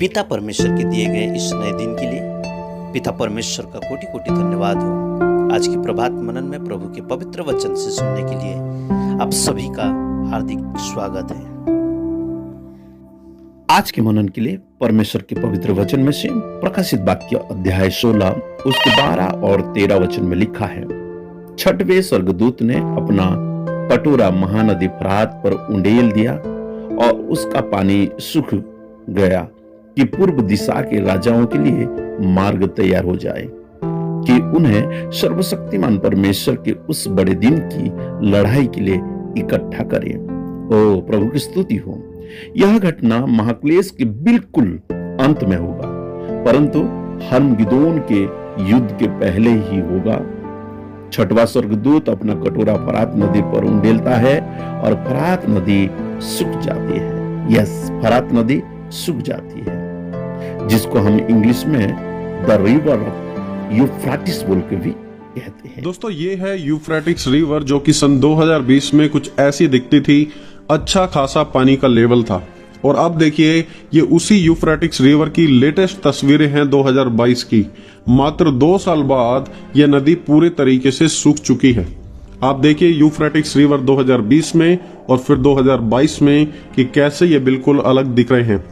पिता परमेश्वर के दिए गए इस नए दिन के लिए पिता परमेश्वर का कोटि कोटि धन्यवाद हो। आज की प्रभात मनन में प्रभु के पवित्र वचन से सुनने के लिए आप सभी का हार्दिक स्वागत है। आज के मनन के लिए परमेश्वर के पवित्र वचन में से प्रकाशित वाक्य अध्याय 16 उसके 12 और 13 वचन में लिखा है, छठवें स्वर्गदूत ने अपना कटोरा महानदी फरात पर उंडेल दिया और उसका पानी सूख गया कि पूर्व दिशा के राजाओं के लिए मार्ग तैयार हो जाए, कि उन्हें सर्वशक्तिमान परमेश्वर के उस बड़े दिन की लड़ाई के लिए इकट्ठा करें। ओ प्रभु की स्तुति हो। यह घटना महाक्लेश के बिल्कुल अंत में होगा, परंतु हर्मगिदोन के युद्ध के पहले ही होगा। छठवां स्वर्गदूत अपना कटोरा फरात नदी पर उंडेलता है और फरात नदी सूख जाती है। यस, फरात नदी सूख जाती है, जिसको हम इंग्लिश में द रिवर ऑफ यूफ्रेटिस बोल के भी कहते हैं। दोस्तों, ये है यूफ्रेटिस रिवर, जो कि सन 2020 में कुछ ऐसी दिखती थी। अच्छा खासा पानी का लेवल था, और अब देखिए ये उसी यूफ्रेटिस रिवर की लेटेस्ट तस्वीरें हैं 2022 की। मात्र 2 साल बाद यह नदी पूरे तरीके से सूख चुकी है। आप देखिए यूफ्रेटिस रिवर 2020 में और फिर 2022 में कि कैसे ये बिल्कुल अलग दिख रहे हैं।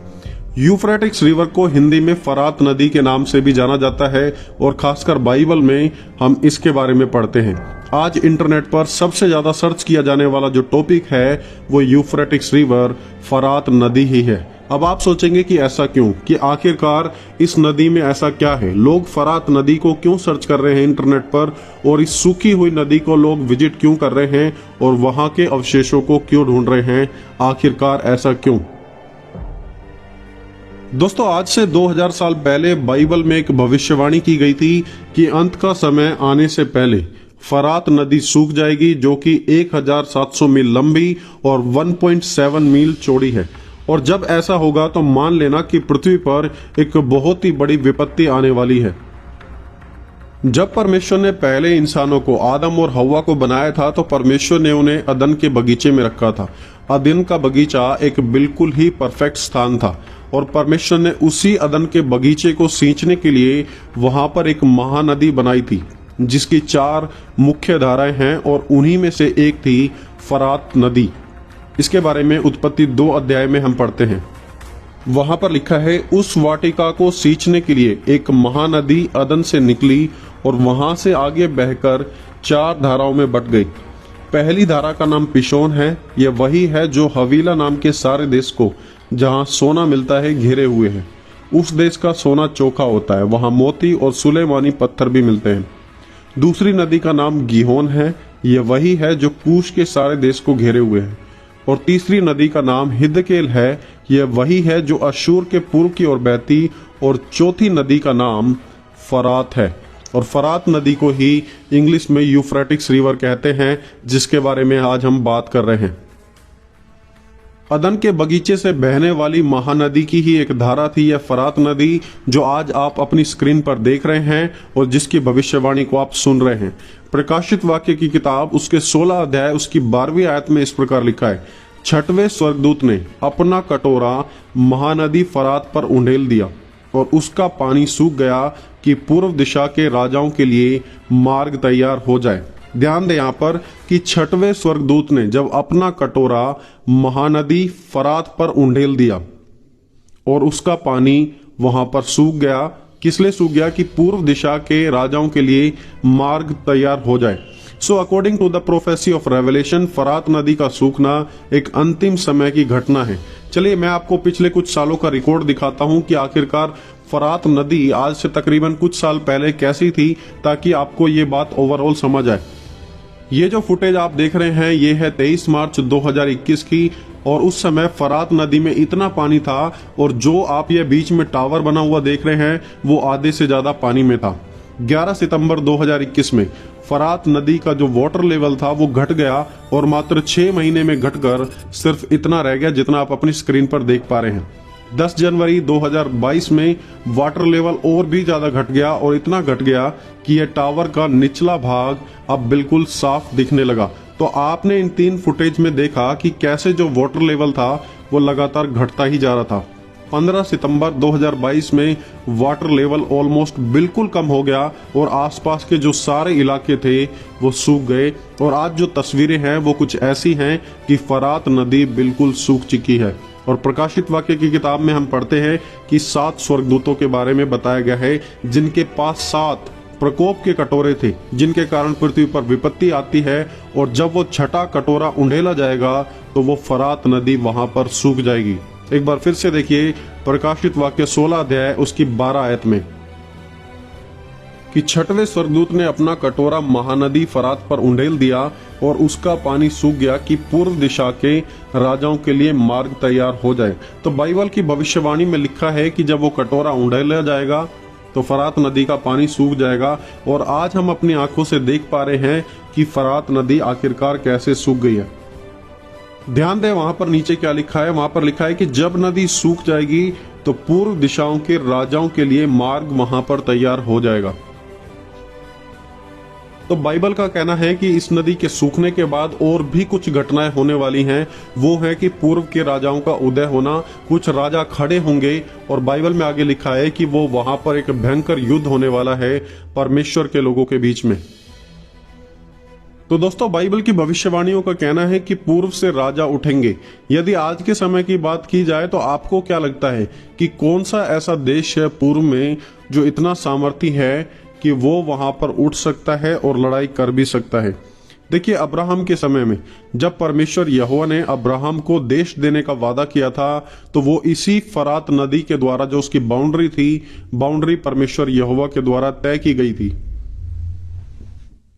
यूफ्रेटिस रिवर को हिंदी में फरात नदी के नाम से भी जाना जाता है, और खासकर बाइबल में हम इसके बारे में पढ़ते हैं। आज इंटरनेट पर सबसे ज्यादा सर्च किया जाने वाला जो टॉपिक है वो यूफ्रेटिस रिवर, फरात नदी ही है। अब आप सोचेंगे कि ऐसा क्यों, कि आखिरकार इस नदी में ऐसा क्या है, लोग फरात नदी को क्यों सर्च कर रहे हैं इंटरनेट पर, और इस सूखी हुई नदी को लोग विजिट क्यों कर रहे हैं, और वहां के अवशेषों को क्यों ढूंढ रहे हैं, आखिरकार ऐसा क्यों। दोस्तों, आज से 2000 साल पहले बाइबल में एक भविष्यवाणी की गई थी कि अंत का समय आने से पहले फरात नदी सूख जाएगी, जो कि 1700 मील लंबी और 1.7 मील चौड़ी है। और जब ऐसा होगा तो मान लेना कि पृथ्वी पर एक बहुत ही बड़ी विपत्ति आने वाली है। जब परमेश्वर ने पहले इंसानों को, आदम और हव्वा को बनाया था, तो परमेश्वर ने उन्हें अदन के बगीचे में रखा था। अदन का बगीचा एक बिल्कुल ही परफेक्ट स्थान था, और परमेश्वर ने उसी अदन के बगीचे को सींचने के लिए वहां पर एक महानदी बनाई थी, जिसकी 4 मुख्य धाराएं हैं, और उन्हीं में से एक थी फरात नदी। इसके बारे में उत्पत्ति 2 अध्याय में हम पढ़ते हैं। वहां पर लिखा है, उस वाटिका को सींचने के लिए एक महानदी अदन से निकली और वहां से आगे बहकर 4 धाराओं में बट गई। पहली धारा का नाम पिशोन है। यह वही है जो हवीला नाम के सारे देश को, जहां सोना मिलता है, घेरे हुए है। उस देश का सोना चोखा होता है, वहां मोती और सुलेमानी पत्थर भी मिलते हैं। दूसरी नदी का नाम गिहोन है। यह वही है जो कूश के सारे देश को घेरे हुए है। और तीसरी नदी का नाम हिदकेल है। यह वही है जो अशूर के पूर्व की ओर बहती। और चौथी नदी का नाम फरात है, और फरात नदी को ही इंग्लिश में यूफ्रेटिस रिवर कहते हैं, जिसके बारे में आज हम बात कर रहे हैं। अदन के बगीचे से बहने वाली महानदी की ही एक धारा थी यह फरात नदी, जो आज आप अपनी स्क्रीन पर देख रहे हैं और जिसकी भविष्यवाणी को आप सुन रहे हैं। प्रकाशित वाक्य की किताब उसके 16 अध्याय उसकी 12वीं आयत में इस प्रकार लिखा है, छठवें स्वर्गदूत ने अपना कटोरा महानदी फरात पर उंडेल दिया और उसका पानी सूख गया कि पूर्व दिशा के राजाओं के लिए मार्ग तैयार हो जाए। ध्यान दें यहाँ पर कि छठवें स्वर्गदूत ने जब अपना कटोरा महानदी फरात पर उंडेल दिया और उसका पानी वहां पर सूख गया। किस लिए सूख गया? कि पूर्व दिशा के राजाओं के लिए मार्ग तैयार हो जाए। So according to the prophecy of Revelation, फरात नदी का सूखना एक अंतिम समय की घटना है। चलिए मैं आपको पिछले कुछ सालों का रिकॉर्ड दिखाता हूं कि आखिरकार फरात नदी आज से तकरीबन कुछ साल पहले कैसी थी, ताकि आपको ये बात ओवरऑल समझ आए। ये जो फुटेज आप देख रहे हैं ये है 23 मार्च 2021 की, और उस समय फरात नदी में इतना पानी था, और जो आप ये बीच में टावर बना हुआ देख रहे हैं वो आधे से ज्यादा पानी में था। 11 सितंबर 2021 में फरात नदी का जो वाटर लेवल था वो घट गया, और मात्र 6 महीने में घटकर सिर्फ इतना रह गया जितना आप अपनी स्क्रीन पर देख पा रहे हैं। 10 जनवरी 2022 में वाटर लेवल और भी ज्यादा घट गया, और इतना घट गया कि यह टावर का निचला भाग अब बिल्कुल साफ दिखने लगा। तो आपने इन 3 फुटेज में देखा कि कैसे जो वाटर लेवल था वो लगातार घटता ही जा रहा था। 15 सितंबर 2022 में वाटर लेवल ऑलमोस्ट बिल्कुल कम हो गया और आसपास के जो सारे इलाके थे वो सूख गए। और आज जो तस्वीरें हैं वो कुछ ऐसी हैं कि फरात नदी बिल्कुल सूख चुकी है। और प्रकाशित वाक्य की किताब में हम पढ़ते हैं कि 7 स्वर्गदूतों के बारे में बताया गया है जिनके पास 7 प्रकोप के कटोरे थे, जिनके कारण पृथ्वी पर विपत्ति आती है। और जब वो छठा कटोरा उंडेला जाएगा तो वो फरात नदी वहां पर सूख जाएगी। एक बार फिर से देखिए प्रकाशित वाक्य 16 अध्याय उसकी 12 आयत में कि छठवें स्वर्गदूत ने अपना कटोरा महानदी फरात पर उंडेल दिया और उसका पानी सूख गया कि पूर्व दिशा के राजाओं के लिए मार्ग तैयार हो जाए। तो बाइबल की भविष्यवाणी में लिखा है कि जब वो कटोरा उंडेला जाएगा तो फरात नदी का पानी सूख जाएगा। और आज हम अपनी आंखों से देख पा रहे हैं कि फरात नदी आखिरकार कैसे सूख गई है। ध्यान दें वहां पर नीचे क्या लिखा है। वहां पर लिखा है कि जब नदी सूख जाएगी तो पूर्व दिशाओं के राजाओं के लिए मार्ग वहां पर तैयार हो जाएगा। तो बाइबल का कहना है कि इस नदी के सूखने के बाद और भी कुछ घटनाएं होने वाली हैं। वो है कि पूर्व के राजाओं का उदय होना, कुछ राजा खड़े होंगे और बाइबल में आगे लिखा है कि वो वहां पर एक भयंकर युद्ध होने वाला है परमेश्वर के लोगों के बीच में। तो दोस्तों बाइबल की भविष्यवाणियों का कहना है कि पूर्व से राजा उठेंगे। यदि आज के समय की बात की जाए तो आपको क्या लगता है कि कौन सा ऐसा देश है पूर्व में जो इतना सामर्थी है कि वो वहां पर उठ सकता है और लड़ाई कर भी सकता है? देखिए अब्राहम के समय में जब परमेश्वर यहोवा ने अब्राहम को देश देने का वादा किया था तो वो इसी फरात नदी के द्वारा, जो उसकी बाउंड्री थी, बाउंड्री परमेश्वर यहोवा के द्वारा तय की गई थी।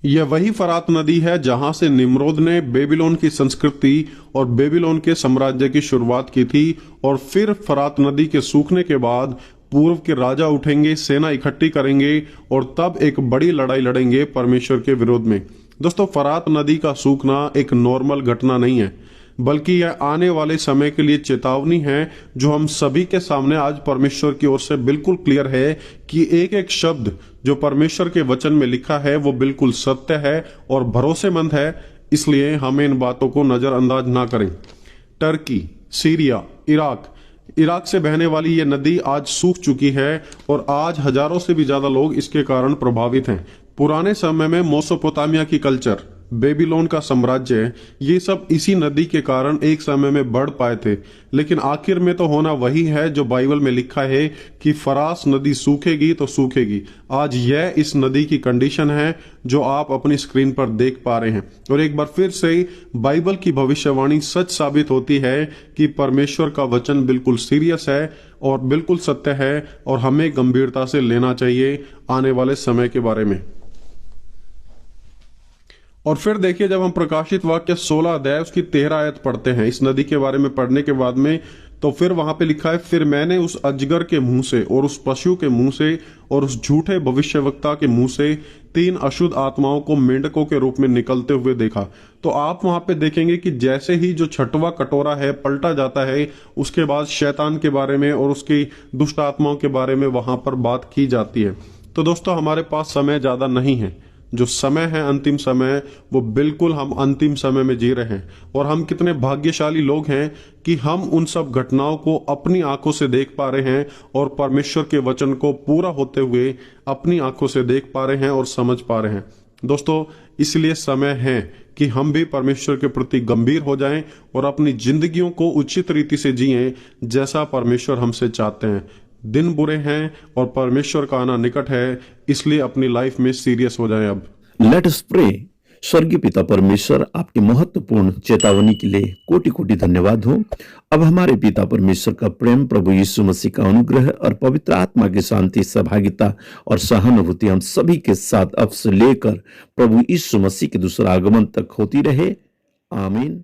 यह वही फरात नदी है जहां से निम्रोद ने बेबीलोन की संस्कृति और बेबीलोन के साम्राज्य की शुरुआत की थी। और फिर फरात नदी के सूखने के बाद पूर्व के राजा उठेंगे, सेना इकट्ठी करेंगे और तब एक बड़ी लड़ाई लड़ेंगे परमेश्वर के विरोध में। दोस्तों फरात नदी का सूखना एक नॉर्मल घटना नहीं है, बल्कि यह आने वाले समय के लिए चेतावनी है जो हम सभी के सामने आज परमेश्वर की ओर से बिल्कुल क्लियर है कि एक एक शब्द जो परमेश्वर के वचन में लिखा है वो बिल्कुल सत्य है और भरोसेमंद है। इसलिए हमें इन बातों को नजरअंदाज ना करें। टर्की, सीरिया, इराक से बहने वाली ये नदी आज सूख चुकी है और आज हजारों से भी ज्यादा लोग इसके कारण प्रभावित हैं। पुराने समय में मेसोपोटामिया की कल्चर, बेबीलोन का साम्राज्य, ये सब इसी नदी के कारण एक समय में बढ़ पाए थे। लेकिन आखिर में तो होना वही है जो बाइबल में लिखा है कि फरास नदी सूखेगी तो सूखेगी। आज यह इस नदी की कंडीशन है जो आप अपनी स्क्रीन पर देख पा रहे हैं। और एक बार फिर से बाइबल की भविष्यवाणी सच साबित होती है कि परमेश्वर का वचन बिल्कुल सीरियस है और बिल्कुल सत्य है और हमें गंभीरता से लेना चाहिए आने वाले समय के बारे में। और फिर देखिए जब हम प्रकाशित वाक्य 16 अध्याय उसकी 13 आयत पढ़ते हैं इस नदी के बारे में पढ़ने के बाद में, तो फिर वहां पे लिखा है, फिर मैंने उस अजगर के मुंह से और उस पशु के मुंह से और उस झूठे भविष्यवक्ता के मुंह से 3 अशुद्ध आत्माओं को मेंढकों के रूप में निकलते हुए देखा। तो आप वहां पे देखेंगे कि जैसे ही जो छठवां कटोरा है पलटा जाता है, उसके बाद शैतान के बारे में और उसकी दुष्ट आत्माओं के बारे में वहां पर बात की जाती है। तो दोस्तों हमारे पास समय ज्यादा नहीं है। जो समय है अंतिम समय, वो बिल्कुल हम अंतिम समय में जी रहे हैं। और हम कितने भाग्यशाली लोग हैं कि हम उन सब घटनाओं को अपनी आंखों से देख पा रहे हैं और परमेश्वर के वचन को पूरा होते हुए अपनी आंखों से देख पा रहे हैं और समझ पा रहे हैं। दोस्तों इसलिए समय है कि हम भी परमेश्वर के प्रति गंभीर हो जाएं और अपनी जिंदगियों को उचित रीति से जिएं जैसा परमेश्वर हमसे चाहते हैं। दिन बुरे हैं और परमेश्वर का आना निकट है, इसलिए अपनी लाइफ में सीरियस हो जाएं। अब लेट अस प्रे। स्वर्गीय पिता परमेश्वर, आपकी महत्वपूर्ण चेतावनी के लिए कोटि कोटि धन्यवाद हो। अब हमारे पिता परमेश्वर का प्रेम, प्रभु यीशु मसीह का अनुग्रह और पवित्र आत्मा की शांति, सहभागिता और सहानुभूति हम सभी के साथ अब से लेकर प्रभु यीशु मसीह के दूसरा आगमन तक होती रहे। आमीन,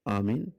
आमीन।